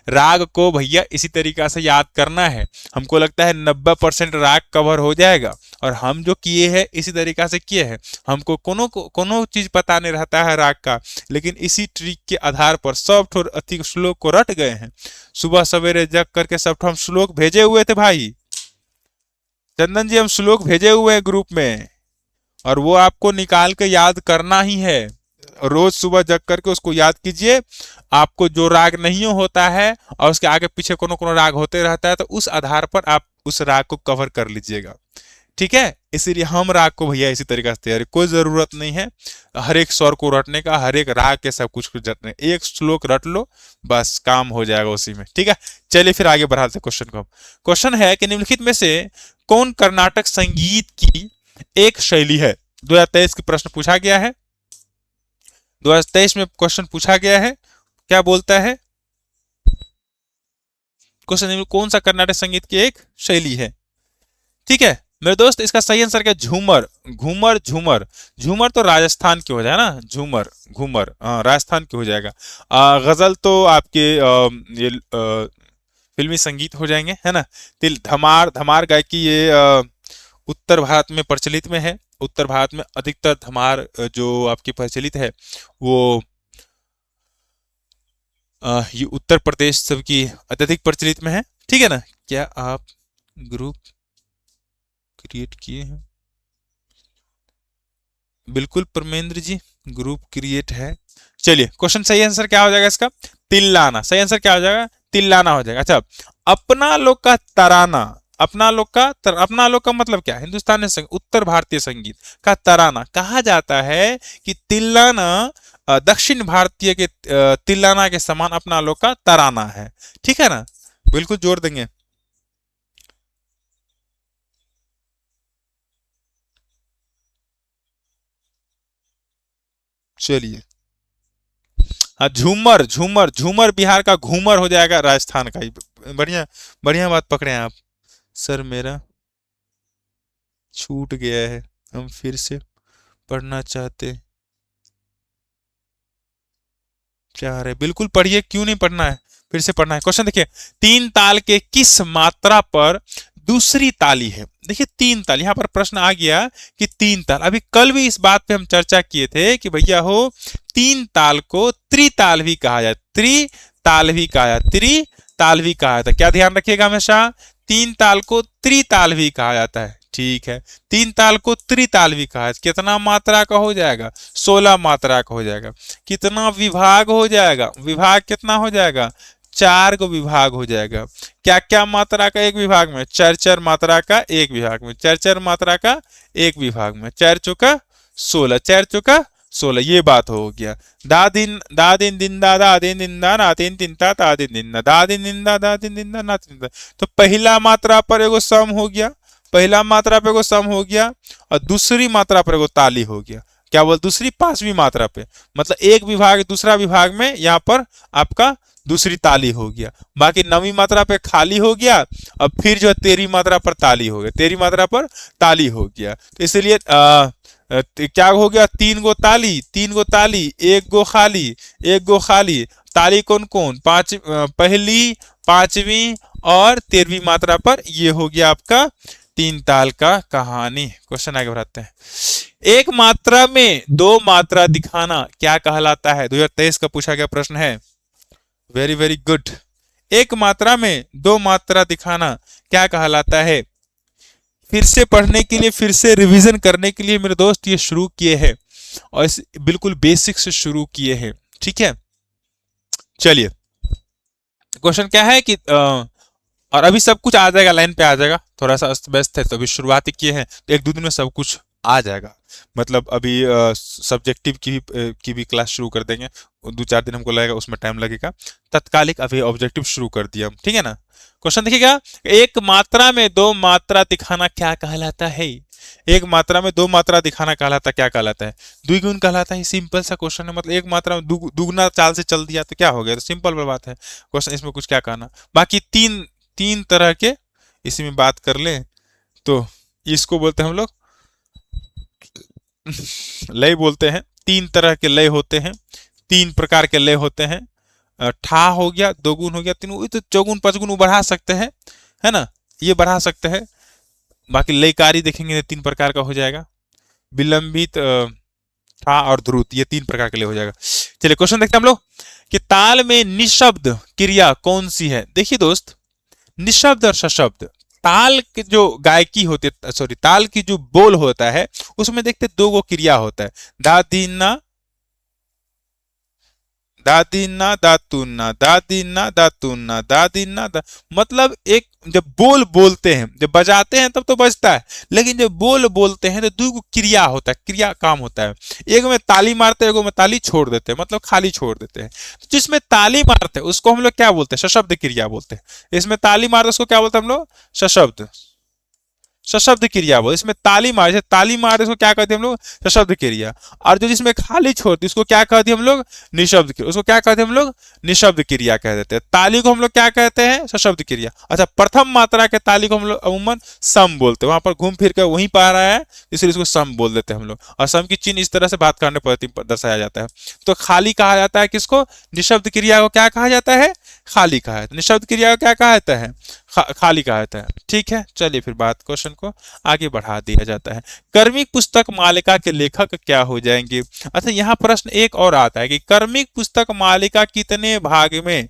राग को भैया इसी तरीका से याद करना है। हमको लगता है 90% राग कवर हो जाएगा, और हम जो किए हैं इसी तरीका से किए हैं। हमको कोनो चीज पता नहीं रहता है राग का, लेकिन इसी ट्रिक के आधार पर सब ठोर अति श्लोक को रट गए हैं। सुबह सवेरे जग करके सब हम श्लोक भेजे हुए थे भाई चंदन जी, हम श्लोक भेजे हुए हैं ग्रुप में, और वो आपको निकाल के याद करना ही है। रोज सुबह जग करके उसको याद कीजिए। आपको जो राग नहीं होता है और उसके आगे पीछे कोनो राग होते रहता है, तो उस आधार पर आप उस राग को कवर कर लीजिएगा। ठीक है, इसीलिए हम राग को भैया इसी तरीके से तैयारी, कोई जरूरत नहीं है हर एक स्वर को रटने का, हर एक राग के सब कुछ रटने। एक श्लोक रट लो बस, काम हो जाएगा उसी में। ठीक है, चलिए फिर आगे बढ़ाते क्वेश्चन को। क्वेश्चन है कि निम्नलिखित में से कौन कर्नाटक संगीत की एक शैली है? 2023 का प्रश्न पूछा गया है, 2023 में क्वेश्चन पूछा गया है। क्या बोलता है क्वेश्चन? कौन सा कर्नाटक संगीत की एक शैली है? ठीक है मेरे दोस्त, इसका सही आंसर क्या? झूमर, घूमर, झूमर। झूमर तो राजस्थान के हो जाए ना, झूमर, घूमर राजस्थान के हो जाएगा। गजल तो आपके ये फिल्मी संगीत हो जाएंगे, है ना। तिल धमार, धमार गायकी ये उत्तर भारत में प्रचलित में है। उत्तर भारत में अधिकतर धमार जो आपकी प्रचलित है वो ये उत्तर प्रदेश सबकी अत्यधिक प्रचलित में है। ठीक है ना। क्या आप ग्रुप क्रिएट किए हैं? बिल्कुल परमेंद्र जी, ग्रुप क्रिएट है। चलिए क्वेश्चन सही आंसर क्या हो जाएगा इसका? तिल्लाना। सही आंसर क्या हो जाएगा? तिल्लाना हो जाएगा। अच्छा, अपना लोग का तराना, अपना लोग का मतलब क्या? हिंदुस्तानी संगीत, उत्तर भारतीय संगीत का तराना कहा जाता है कि तिल्लाना दक्षिण भारतीय के तिल्लाना के समान अपना लोग का तराना है। ठीक है ना, बिल्कुल जोर देंगे। चलिए, हाँ झूमर, झूमर, झूमर बिहार का, घूमर हो जाएगा राजस्थान का। बढ़िया बढ़िया बात पकड़े हैं आप। सर मेरा छूट गया है, हम फिर से पढ़ना चाहते चाह रहे। बिल्कुल पढ़िए, क्यों नहीं पढ़ना है, फिर से पढ़ना है। क्वेश्चन देखिए, तीन ताल के किस मात्रा पर दूसरी ताली है? देखिए तीन ताल, यहां पर प्रश्न आ गया कि तीन ताल। अभी कल भी इस बात पे हम चर्चा किए थे कि भैया हो तीन ताल को त्रिताल भी कहा जाए, त्रिताल भी कहा जाए, त्रिताल भी कहा जाता है। क्या ध्यान रखिएगा हमेशा, तीन ताल को त्रिताल भी कहा जाता है। ठीक है, तीन ताल को त्रिताल भी कहा है। कितना मात्रा का हो जाएगा? 16 मात्रा का हो जाएगा। कितना विभाग हो जाएगा? विभाग कितना हो जाएगा? 4 को विभाग हो जाएगा। क्या क्या मात्रा का एक विभाग में? 4 मात्रा का एक विभाग में, 4 मात्रा का एक विभाग में। 4 चौका 16, 4 चौका 16, ये बात हो गया। दा दिन दिन दा दिन दा ना तीन तीन ता दिन दिन दा दिन दिन दा ना तीन। तो पहला मात्रा पर एगो सम हो गया, पहला मात्रा पे एगो सम हो गया, और दूसरी मात्रा पर एगो ताली हो गया। क्या बोल? दूसरी पांचवी मात्रा पे, मतलब एक विभाग दूसरा विभाग में यहाँ पर आपका दूसरी ताली हो गया। बाकी नवीं मात्रा पे खाली हो गया, अब फिर जो है 13वीं मात्रा पर ताली हो गया, 13वीं मात्रा पर ताली हो गया। तो इसलिए क्या हो गया? 3 गो ताली, 3 गो ताली, 1 गो खाली, 1 गो खाली। ताली कौन कौन? पहली, पांचवी और 13वीं मात्रा पर। ये हो गया आपका तीन ताल का कहानी। क्वेश्चन आगे बढ़ाते हैं। एक मात्रा में दो मात्रा दिखाना क्या कहलाता है? 2023 का पूछा गया प्रश्न है। Very very good. एक मात्रा में दो मात्रा दिखाना क्या कहलाता है? फिर से पढ़ने के लिए, फिर से रिवीजन करने के लिए मेरे दोस्त ये शुरू किए हैं, और इस बिल्कुल बेसिक से शुरू किए हैं। ठीक है, चलिए क्वेश्चन क्या है कि और अभी सब कुछ आ जाएगा, लाइन पे आ जाएगा। थोड़ा सा अस्त व्यस्त है तो अभी शुरुआत ही किए हैं, तो 1-2 दिन में सब कुछ आ जाएगा। मतलब अभी सब्जेक्टिव की भी क्लास शुरू कर देंगे, 2-4 दिन हमको लगेगा, उसमें टाइम लगेगा। तत्कालिक अभी ऑब्जेक्टिव शुरू कर दिया हम। ठीक है ना। क्वेश्चन देखिएगा, एक मात्रा में दो मात्रा दिखाना क्या कहलाता है? एक मात्रा में दो मात्रा दिखाना कहलाता क्या कहलाता है? द्विगुण कहलाता है। सिंपल सा क्वेश्चन है, मतलब एक मात्रा में दुगुना चाल से चल दिया तो क्या हो गया? तो सिंपल बात है क्वेश्चन, इसमें कुछ क्या कहना। बाकी तीन तरह के इसी में बात कर ले तो इसको बोलते हैं हम लोग लय बोलते हैं। तीन तरह के लय होते हैं, तीन प्रकार के लय होते हैं। ठा हो गया, दोगुण हो गया, तीन, तो चौगुण पचगुण बढ़ा सकते हैं, है ना, ये बढ़ा सकते हैं। बाकी लयकारी देखेंगे तीन प्रकार का हो जाएगा, विलंबित, ठा और ध्रुत, ये तीन प्रकार के लय हो जाएगा। चलिए क्वेश्चन देखते हैं हम लोग कि ताल में निशब्द क्रिया कौन सी है। देखिए दोस्त, निशब्द और सशब्द ताल की जो गायकी होती है, सॉरी ताल की जो बोल होता है उसमें देखते दो गो क्रिया होता है, दादीना दादीना दातुन्ना दादीना दातुन्ना दादीना दा, मतलब एक जब बोल बोलते हैं, जब बजाते हैं तब तो बजता है, लेकिन जब बोल बोलते हैं तो दो क्रिया होता है, क्रिया काम होता है। एक में ताली मारते हैं, एक में ताली छोड़ देते हैं, मतलब खाली छोड़ देते हैं। तो जिसमें ताली मारते हैं उसको हम लोग क्या बोलते हैं? सशब्द क्रिया बोलते हैं। इसमें ताली मारते उसको क्या बोलते हैं हम लोग? सशब्द, सशब्द क्रिया बोल। इसमें ताली मार, ताली मार उसको क्या कहते हैं हम लोग? सशब्द क्रिया। और जो जिसमें खाली छोड़ती उसको क्या कहते हैं हम लोग? निशब्द क्रिया। उसको क्या कहते हैं हम लोग? निशब्द क्रिया कह देते हैं। ताली को हम लोग क्या कहते हैं? सशब्द क्रिया। अच्छा, प्रथम मात्रा के ताली को हम लोग अमूमन सम बोलते हैं, वहां पर घूम फिर कर वहीं पर आ रहा है इसलिए इसको सम बोल देते हैं हम लोग। और सम की चिन्ह इस तरह से बात करने पर दर्शाया जाता है। तो खाली कहा जाता है किसको? निशब्द क्रिया को क्या कहा जाता है? खाली कहा जाता है। निशब्द क्रिया को क्या कहा जाता है? खाली कहा जाता है। ठीक है, चलिए फिर बात क्वेश्चन को आगे बढ़ा दिया जाता है। कर्मिक पुस्तक मालिका के लेखक क्या हो जाएंगे? अच्छा, यहाँ प्रश्न एक और आता है कि कर्मिक पुस्तक मालिका कितने भाग में,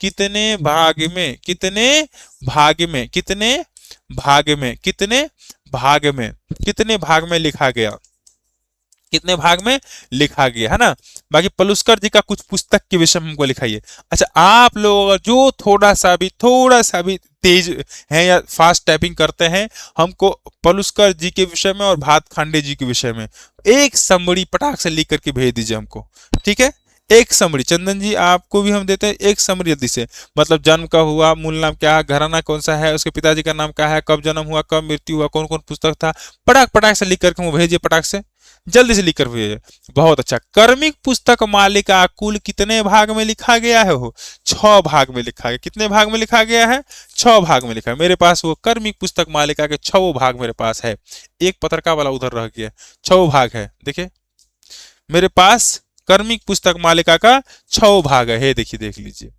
कितने भाग में, कितने भाग में, कितने भाग में, कितने भाग में, कितने भाग में लिखा गया, कितने भाग में लिखा गया, है ना। बाकी पलुस्कर जी का कुछ पुस्तक के विषय में हमको लिखाइए। अच्छा, आप लोग जो थोड़ा सा भी तेज हैं या फास्ट टाइपिंग करते हैं, हमको पलुस्कर जी के विषय में और भात खांडे जी के विषय में एक समरी पटाख से लिख करके भेज दीजिए हमको, ठीक है। एक समरी, चंदन जी आपको भी हम देते हैं एक समरी जल्दी से, मतलब जन्म कब हुआ, मूल नाम क्या है, घराना कौन सा है, उसके पिताजी का नाम क्या है, कब जन्म हुआ, कब मृत्यु हुआ, कौन कौन पुस्तक था, पटाख से लिख करके भेजिए, पटाख से जल्दी से लिख कर भेजिए। बहुत अच्छा। कर्मिक पुस्तक मालिका कुल कितने भाग में लिखा गया है? हो 6 भाग में लिखा गया। कितने भाग में लिखा गया है? 6 भाग में लिखा है। मेरे पास वो कर्मिक पुस्तक मालिका के 6 भाग मेरे पास है। एक पत्रका वाला उधर रह गया, 6 भाग है। देखिए मेरे पास कर्मिक पुस्तक मालिका का 6 भाग है। देखिए, देख लीजिए,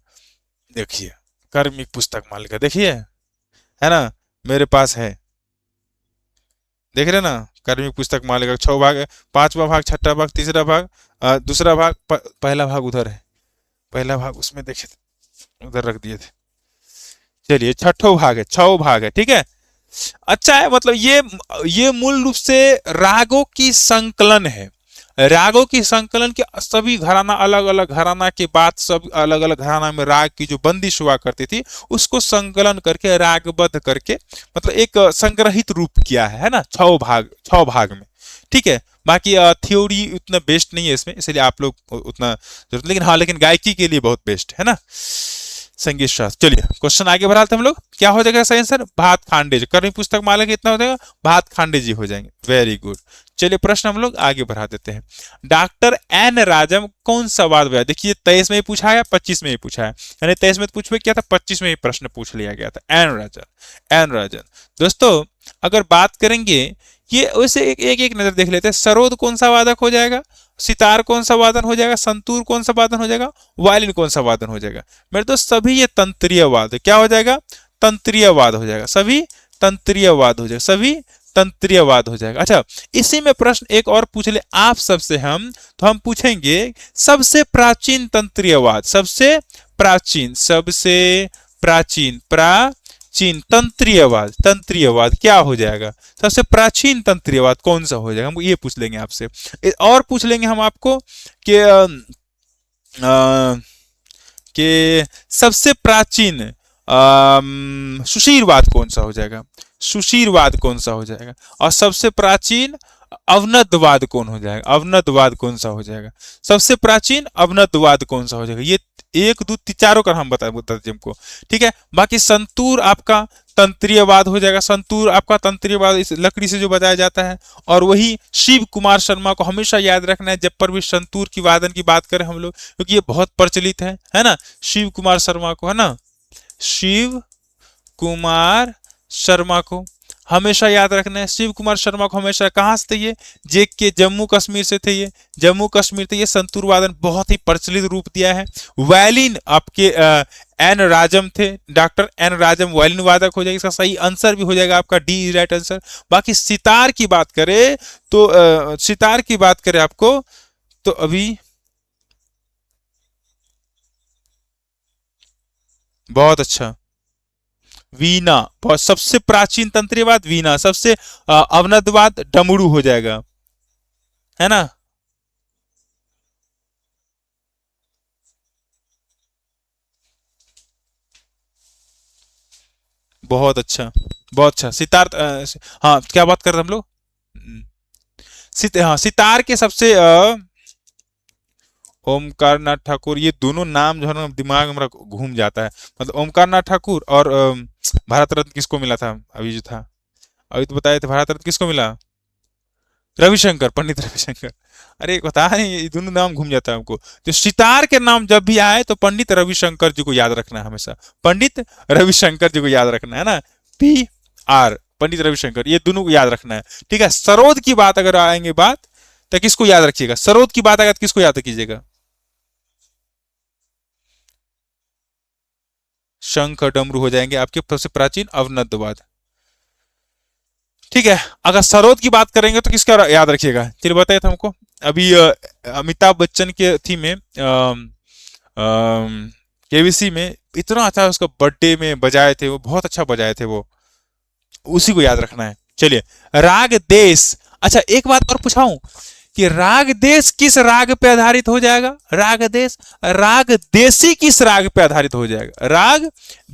देखिए कर्मिक पुस्तक मालिका, देखिए, है ना, मेरे पास है, देख रहे ना, कर्मिक पुस्तक मालिका 6 भाग है। 5वां भाग, 6ठा भाग, तीसरा भाग, दूसरा भाग, पहला भाग उधर है, पहला भाग उसमें देखे थे, उधर रख दिए थे। चलिए 6ठो भाग है, 6 भाग है, ठीक है। अच्छा है, मतलब ये मूल रूप से रागों की संकलन है। रागों की संकलन के सभी घराना, अलग अलग घराना के बाद सब अलग अलग घराना में राग की जो बंदिश हुआ करती थी उसको संकलन करके रागबद्ध करके मतलब एक संग्रहित रूप किया है ना, 6 भाग में, ठीक है। बाकी थ्योरी उतना बेस्ट नहीं है इसमें, इसलिए आप लोग उतना जरूरत, लेकिन हाँ, लेकिन गायकी के लिए बहुत बेस्ट है ना, संगीत शास्त्र। चलिए क्वेश्चन आगे बढ़ाते हम लोग। क्या हो जाएगा सही आंसर? भात खांडे जी। कर्मी पुस्तक मालिका कितना हो जाएगा? भात खांडे जी हो जाएंगे। Very good. चलिए प्रश्न हम लोग आगे बढ़ा देते हैं। डॉक्टर एन राजम कौन सा वाद बताया? देखिए 23 में ही पूछा है, 25 में ही पूछा है, यानी 23 में पूछ किया था, 25 में ही प्रश्न पूछ लिया गया था। एन राजन दोस्तों, अगर बात करेंगे ये वैसे एक नजर देख लेते हैं। सरोद कौन सा वादक हो जाएगा? सितार कौन सा वादन हो जाएगा? संतूर कौन सा वादन हो जाएगा? वायलिन कौन सा वादन हो जाएगा? मेरे दोस्त सभी ये तंत्रीय वाद, क्या हो जाएगा? तंत्रीय वाद हो जाएगा, सभी तंत्रीय वाद हो जाएगा, सभी तंत्रीय वाद हो जाएगा। अच्छा, इसी में प्रश्न एक और पूछ ले आप सबसे हम, तो हम पूछेंगे सबसे प्राचीन तंत्रीयवाद, सबसे प्राचीन तंत्रीयवाद क्या हो जाएगा? सबसे प्राचीन तंत्रीयवाद कौन सा हो जाएगा? हम ये पूछ लेंगे आपसे। और पूछ लेंगे हम आपको कि सबसे प्राचीन सुशीरवाद कौन सा हो जाएगा? सुशीरवाद कौन सा हो जाएगा? और सबसे प्राचीन अवनतवाद कौन हो जाएगा? अवनतवाद कौन सा हो जाएगा? सबसे प्राचीन अवनतवाद कौन सा हो जाएगा? ये 1 2 3 चारों का हम बता दीजिए हमको, ठीक है। बाकी संतूर आपका तंत्रीय वाद हो जाएगा, संतूर आपका तंत्रीय वाद इस लकड़ी से जो बजाया जाता है। और वही शिव कुमार शर्मा को हमेशा याद रखना है जब पर भी संतूर की वादन की बात करें हम लोग, क्योंकि ये बहुत प्रचलित है ना, शिव कुमार शर्मा को, है ना, शिव कुमार शर्मा को हमेशा याद रखना है। शिव कुमार शर्मा को हमेशा, कहाँ से थे ये, जे के जम्मू कश्मीर से थे, ये जम्मू कश्मीर थे। ये संतूर वादन बहुत ही प्रचलित रूप दिया है। वायलिन आपके एन राजम थे, डॉक्टर एन राजम वायलिन वादक हो जाएगा। इसका सही आंसर भी हो जाएगा आपका डी, राइट आंसर। बाकी सितार की बात करें तो सितार की बात करें आपको तो अभी बहुत अच्छा, वीणा, बहुत सबसे प्राचीन तंत्रीवाद वीणा, सबसे अवनदवाद डमरू हो जाएगा, है ना। बहुत अच्छा, बहुत अच्छा। सितार हाँ, क्या बात कर रहे हैं हम लोग, हाँ, सितार के सबसे ओमकार नाथ ठाकुर, ये दोनों नाम जो है ना दिमाग में मेरा घूम जाता है। मतलब ओमकार नाथ ठाकुर और भारत रत्न किसको मिला था अभी जो था, अभी तो बताए थे, भारत रत्न किसको मिला, रविशंकर, पंडित रविशंकर। अरे बता नहीं, ये दोनों नाम घूम जाता है हमको। तो सितार के नाम जब भी आए तो पंडित रविशंकर जी को याद रखना है हमेशा, पंडित रविशंकर जी को याद रखना है ना, पी आर, पंडित रविशंकर, ये दोनों को याद रखना है। ठीक है, सरोद की बात अगर आएंगे बात तो किसको याद रखिएगा, सरोद की बात आएगा तो किसको याद कीजिएगा, शंख डमरू हो जाएंगे आपके सबसे प्राचीन अवनदवाद। ठीक है, अगर सरोद की बात करेंगे तो किसका याद रखिएगा, चलिए बताइए था हमको। अभी अमिताभ बच्चन के थी में केबीसी में इतना अच्छा उसका बर्थडे में बजाए थे, वो बहुत अच्छा बजाए थे वो, उसी को याद रखना है। चलिए, राग देश, अच्छा एक बात और पूछाऊं कि राग देश किस राग पे आधारित हो जाएगा, राग देश, राग देसी किस राग पे आधारित हो जाएगा, राग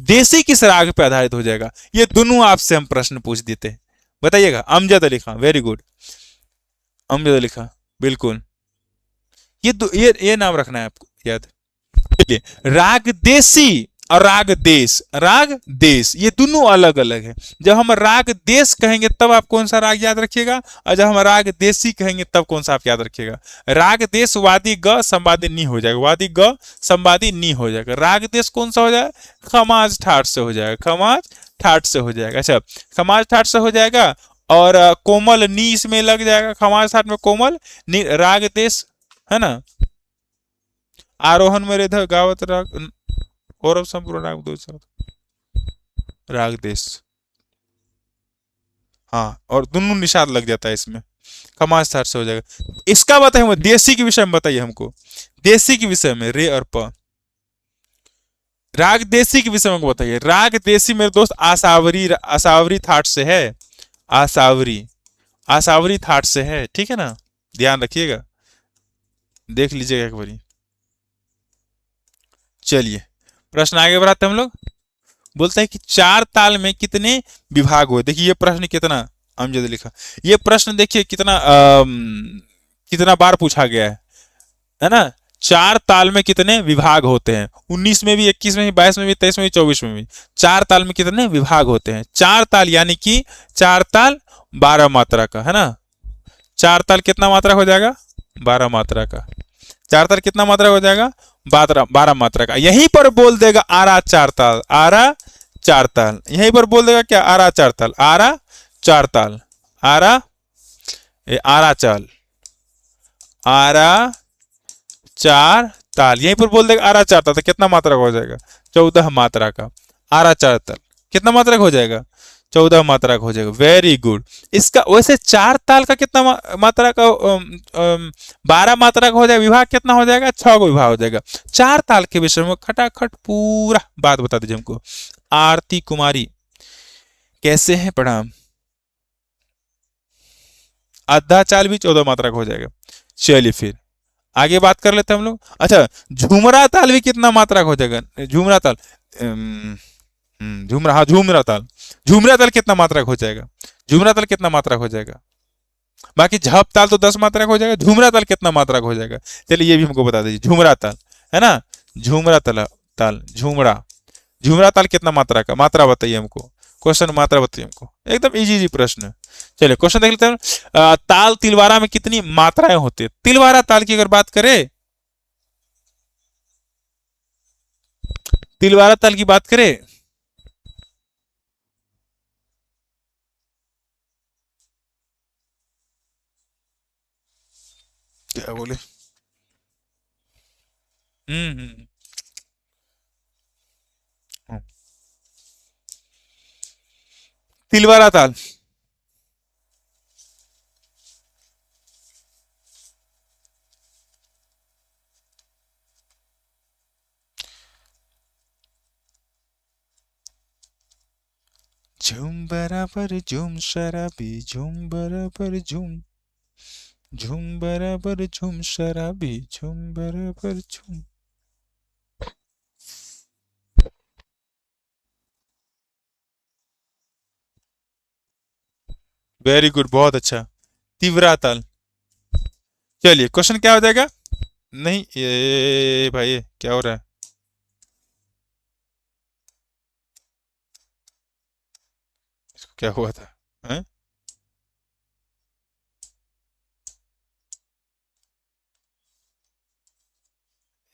देसी किस राग पे आधारित हो जाएगा, ये दोनों आपसे हम प्रश्न पूछ देते हैं, बताइएगा। अमजद अली खान, वेरी गुड, अमजद अली खान, बिल्कुल, ये नाम रखना है आपको याद। चलिए, राग देसी और राग देश, राग देश ये दोनों अलग अलग है। जब हम राग देश कहेंगे तब आप कौन सा राग याद रखिएगा, और जब हम राग देसी कहेंगे तब कौन सा आप याद रखिएगा। राग देश वादी ग संवादी नी हो जाएगा, वादी ग संवादी नी हो जाएगा। राग देश कौन सा हो जाएगा, खमाज ठाट से हो जाएगा, खमाज ठाट से हो जाएगा। अच्छा, खमाज ठाट से हो जाएगा, और कोमल नी इसमें लग जाएगा, खमाज ठाट में कोमल नी, राग देश, है ना। आरोहन में रेधा गावत राग, और संपूर्ण राग दो राग देश, हाँ, और दोनों निषाद लग जाता है इसमें, खमाज ठाट से हो जाएगा। इसका बताइए, देसी के विषय में बताइए हमको, देसी के विषय में रे और प, राग देसी के विषय में बताइए। राग देसी मेरे दोस्त आसावरी, आसावरी थाट से है, आसावरी, आसावरी थाट से है, ठीक है ना, ध्यान रखिएगा, देख लीजिएगा एक बारी। चलिए, प्रश्न आगे बढ़ाते हम लोग। बोलता है कि चार ताल में कितने विभाग हुए, देखिए ये प्रश्न कितना, अमजद लिखा, ये प्रश्न देखिए कितना कितना बार पूछा गया है ना। चार ताल में कितने विभाग होते हैं, 19 में भी, 21 में भी, 22 में भी, 23 में भी, 24 में भी। चार ताल में कितने विभाग होते हैं, चार ताल यानी कि चार ताल 12 मात्रा का, है ना। चार ताल कितना मात्रा हो जाएगा, 12 मात्रा का। चार ताल कितना मात्रा हो जाएगा, 12 मात्रा का। यहीं पर बोल देगा आरा चार ताल, आरा चार ताल, यहीं पर बोल देगा क्या, आरा चार ताल, आरा चार ताल, आरा, आरा चाल, आरा चार ताल, यहीं पर बोल देगा आरा चार ताल, तो कितना मात्रा का हो जाएगा, 14 मात्रा का। आरा चार ताल कितना मात्रा का हो जाएगा, 14 मात्रा का हो जाएगा, वेरी गुड। इसका वैसे चार ताल का कितना मात्रा का, 12 मात्रा का हो जाएगा, विभाग कितना हो जाएगा, 6 को विभाग हो जाएगा। चार ताल के विषय में खटाखट पूरा बात बता दीजिए हमको। आरती कुमारी कैसे हैं, प्रणाम। आधा चाल भी 14 मात्रा का हो जाएगा। चलिए फिर आगे बात कर लेते हैं हम लोग। अच्छा, झुमरा ताल भी कितना मात्रा का हो जाएगा, झुमरा ताल, झुमरा, हाँ झुमरा ताल, झुमरा ताल कितना मात्रा का हो जाएगा, झुमरा ताल कितना मात्रा का हो जाएगा। बाकी झप ताल तो 10 मात्रा का हो जाएगा, झुमरा ताल कितना मात्रा का हो जाएगा, चलिए ये भी हमको बता दीजिए। झुमरा ताल, है ना, झुमरा ताल, ताल झुमरा, झुमरा ताल कितना मात्रा का, मात्रा बताइए हमको। क्वेश्चन मात्रा बताइए हमको, एकदम इजी इजी प्रश्न। चलिए क्वेश्चन देख लेते हैं। ताल तिलवारा में कितनी मात्राएं होती है? तिलवारा ताल की अगर बात करें, तिलवारा ताल की बात करें, क्या बोले? हम्म हम्म हम्म। तिलवारा ताल, झूम बराबर झूम शराबी, झूम बराबर झूम, झूम बराबर झूम शराबी, झूम बराबर झूम। वेरी गुड, बहुत अच्छा। तीव्रा ताल। चलिए क्वेश्चन क्या हो जाएगा? नहीं ये भाई ये क्या हो रहा है? इसको क्या हुआ था? हैं?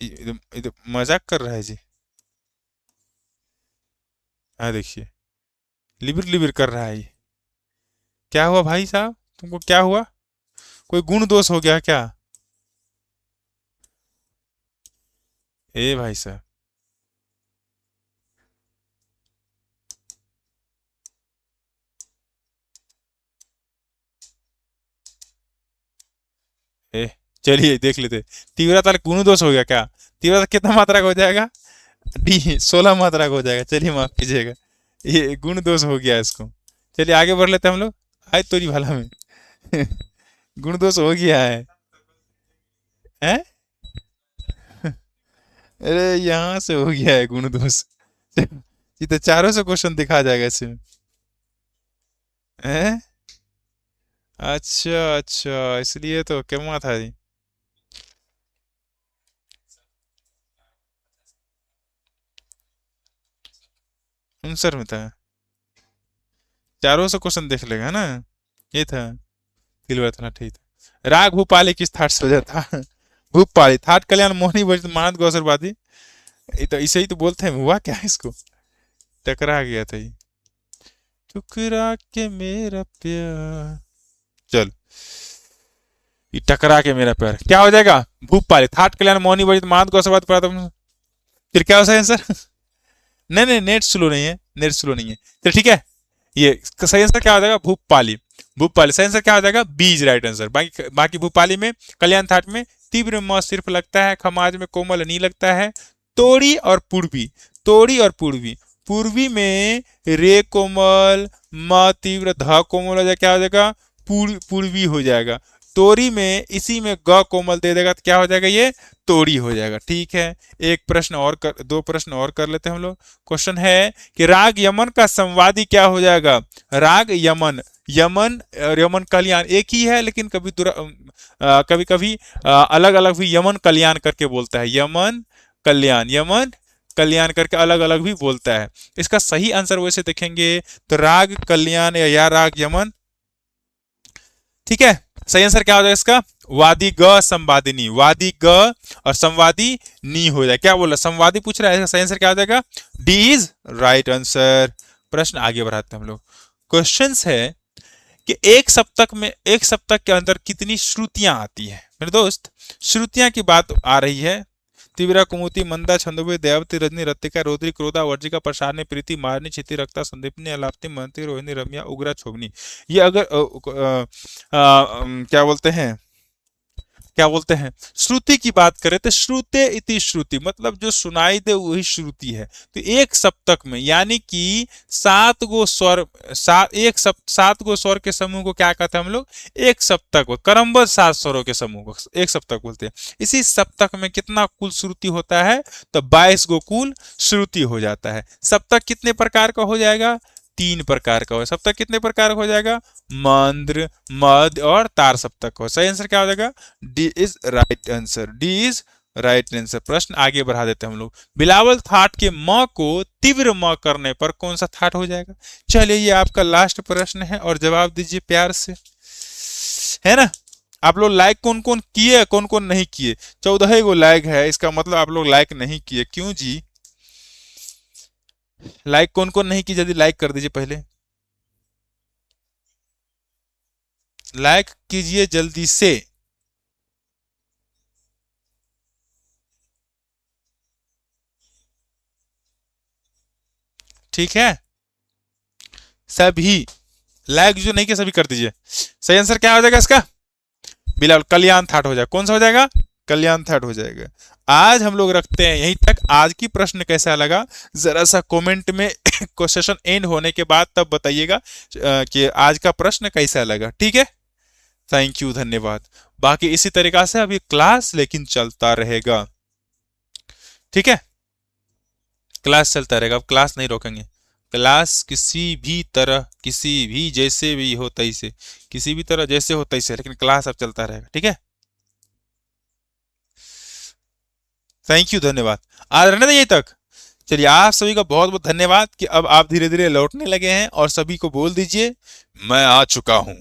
ये तो मजाक कर रहा है जी। हाँ देखिए, लिबिर लिबिर कर रहा है ये। क्या हुआ भाई साहब, तुमको क्या हुआ? कोई गुण दोष हो गया क्या? ए भाई साहब, ए चलिए देख लेते। तीव्रता ताल गुण दोष हो गया क्या? तीव्रता कितना मात्रा का हो जाएगा? डी 16 मात्रा का हो जाएगा। चलिए माफ कीजिएगा, ये गुण दोष हो गया इसको। चलिए आगे बढ़ लेते हैं हम लोग। आय तोरी भला में गुण दोष हो गया है। हैं? अरे यहाँ से हो गया है गुण दोष ये तो चारों से क्वेश्चन दिखा जाएगा इसमें। हैं? अच्छा अच्छा, इसलिए तो क्या था जी। आंसर में था, चारों से क्वेश्चन देख लेगा ना। ये था दिलवर था, ठीक था। राग भूपाली किस थाट से हो था? भूपाली थाट कल्याण मोहनी वर्जित मानद गौसरवादी। ये तो इसे ही तो बोलते हैं, हुआ क्या है इसको? टकरा गया था ये, टुकरा के मेरा प्यार। चल, ये टकरा के मेरा प्यार क्या हो जाएगा? भूपाली थाट कल्याण मोहनी वर्जित मानद गौसरवाद। फिर क्या हो सकता है आंसर? नहीं नहीं, नेट स्लो नहीं है, नेट स्लो नहीं है। चल ठीक है, ये सही आंसर क्या हो जाएगा? भूपाली। भूपाली सही आंसर क्या हो जाएगा? बीज राइट आंसर। बाकी बाकी भूपाली में, कल्याण थाट में तीव्र म सिर्फ लगता है, खमाज में कोमल नहीं लगता है। तोड़ी और पूर्वी, तोड़ी और पूर्वी, पूर्वी में रे कोमल, म तीव्र, ध कोमल हो जाएगा, क्या हो जाएगा? पूर्वी हो जाएगा। तोरी में इसी में ग कोमल दे देगा तो क्या हो जाएगा? ये तोड़ी हो जाएगा। ठीक है, एक प्रश्न और कर, दो प्रश्न और कर लेते हैं हम लोग। क्वेश्चन है कि राग यमन का संवादी क्या हो जाएगा? राग यमन, यमन और यमन कल्याण एक ही है, लेकिन कभी कभी कभी अलग अलग भी यमन कल्याण करके बोलता है। यमन कल्याण, यमन कल्याण करके अलग अलग भी बोलता है। इसका सही आंसर वैसे देखेंगे तो राग कल्याण या राग यमन। ठीक है, सही आंसर क्या हो जाएगा इसका? वादी ग संवादिनी, वादी ग और संवादी नी हो जाए। क्या बोल रहा, संवादी पूछ रहा है, सही आंसर क्या हो जाएगा? D is right answer. प्रश्न आगे बढ़ाते हैं हम लोग। क्वेश्चन है कि एक सप्तक में, एक सप्तक के अंदर कितनी श्रुतियां आती है? मेरे दोस्त, श्रुतियां की बात आ रही है। तीव्रा, कुमुति, मंदा, छंदोबे, दयावती, रजनी, रत्तिका, रौद्री, क्रोधा, वर्जिका, प्रसारणी, प्रीति, मारनी, क्षिति, रक्ता, संदीपनी, अलाप्ति, मंत्री, रोहिणी, रम्या, उग्रा, छोगनी। ये अगर क्या बोलते हैं, क्या बोलते हैं, श्रुति की बात करें तो श्रुते इति श्रुति, मतलब जो सुनाई दे वही श्रुति है। तो एक सप्तक में यानी कि 7 गो स्वर, सात गो स्वर के समूह को क्या कहते हैं हम लोग? एक सप्तक। क्रमबद्ध 7 स्वरों के समूह को एक सप्तक बोलते हैं। इसी सप्तक में कितना कुल श्रुति होता है? तो 22 गो कुल श्रुति हो जाता है। सप्तक कितने प्रकार का हो जाएगा? 3 प्रकार का हो। सप्तक कितने प्रकार का हो जाएगा? मंद्र, मध्य और तार सप्तक हो। सही आंसर क्या हो जाएगा? D is right answer, D is right answer. प्रश्न आगे बढ़ा देते हैं हम लोग। बिलावल थाट के म को तीव्र म करने पर कौन सा थाट हो जाएगा? चलिए ये आपका लास्ट प्रश्न है और जवाब दीजिए प्यार से, है ना। आप लोग लाइक कौन कौन किए, कौन कौन नहीं किए? 14 गो लाइक है, इसका मतलब आप लोग लाइक नहीं किए। क्यों जी? लाइक कौन कौन नहीं किए? जल्दी लाइक कर दीजिए, पहले लाइक कीजिए जल्दी से। ठीक है, सभी लाइक जो नहीं किया सभी कर दीजिए। सही आंसर क्या हो जाएगा इसका? बिलावल कल्याण थाट हो जाएगा। कौन सा हो जाएगा? कल्याण थाट हो जाएगा। आज हम लोग रखते हैं यहीं तक। आज की प्रश्न कैसा लगा जरा सा कमेंट में सेशन एंड होने के बाद तब बताइएगा कि आज का प्रश्न कैसा लगा। ठीक है, थैंक यू, धन्यवाद। बाकी इसी तरीका से अभी क्लास लेकिन चलता रहेगा। ठीक है, क्लास चलता रहेगा, अब क्लास नहीं रोकेंगे। क्लास किसी भी तरह, किसी भी जैसे भी हो तैसे, किसी भी तरह जैसे हो तैसे, लेकिन क्लास अब चलता रहेगा। ठीक है, थैंक यू, धन्यवाद। आज रहने दें यहीं तक। चलिए, आप सभी का बहुत बहुत धन्यवाद कि अब आप धीरे धीरे लौटने लगे हैं, और सभी को बोल दीजिए मैं आ चुका हूं।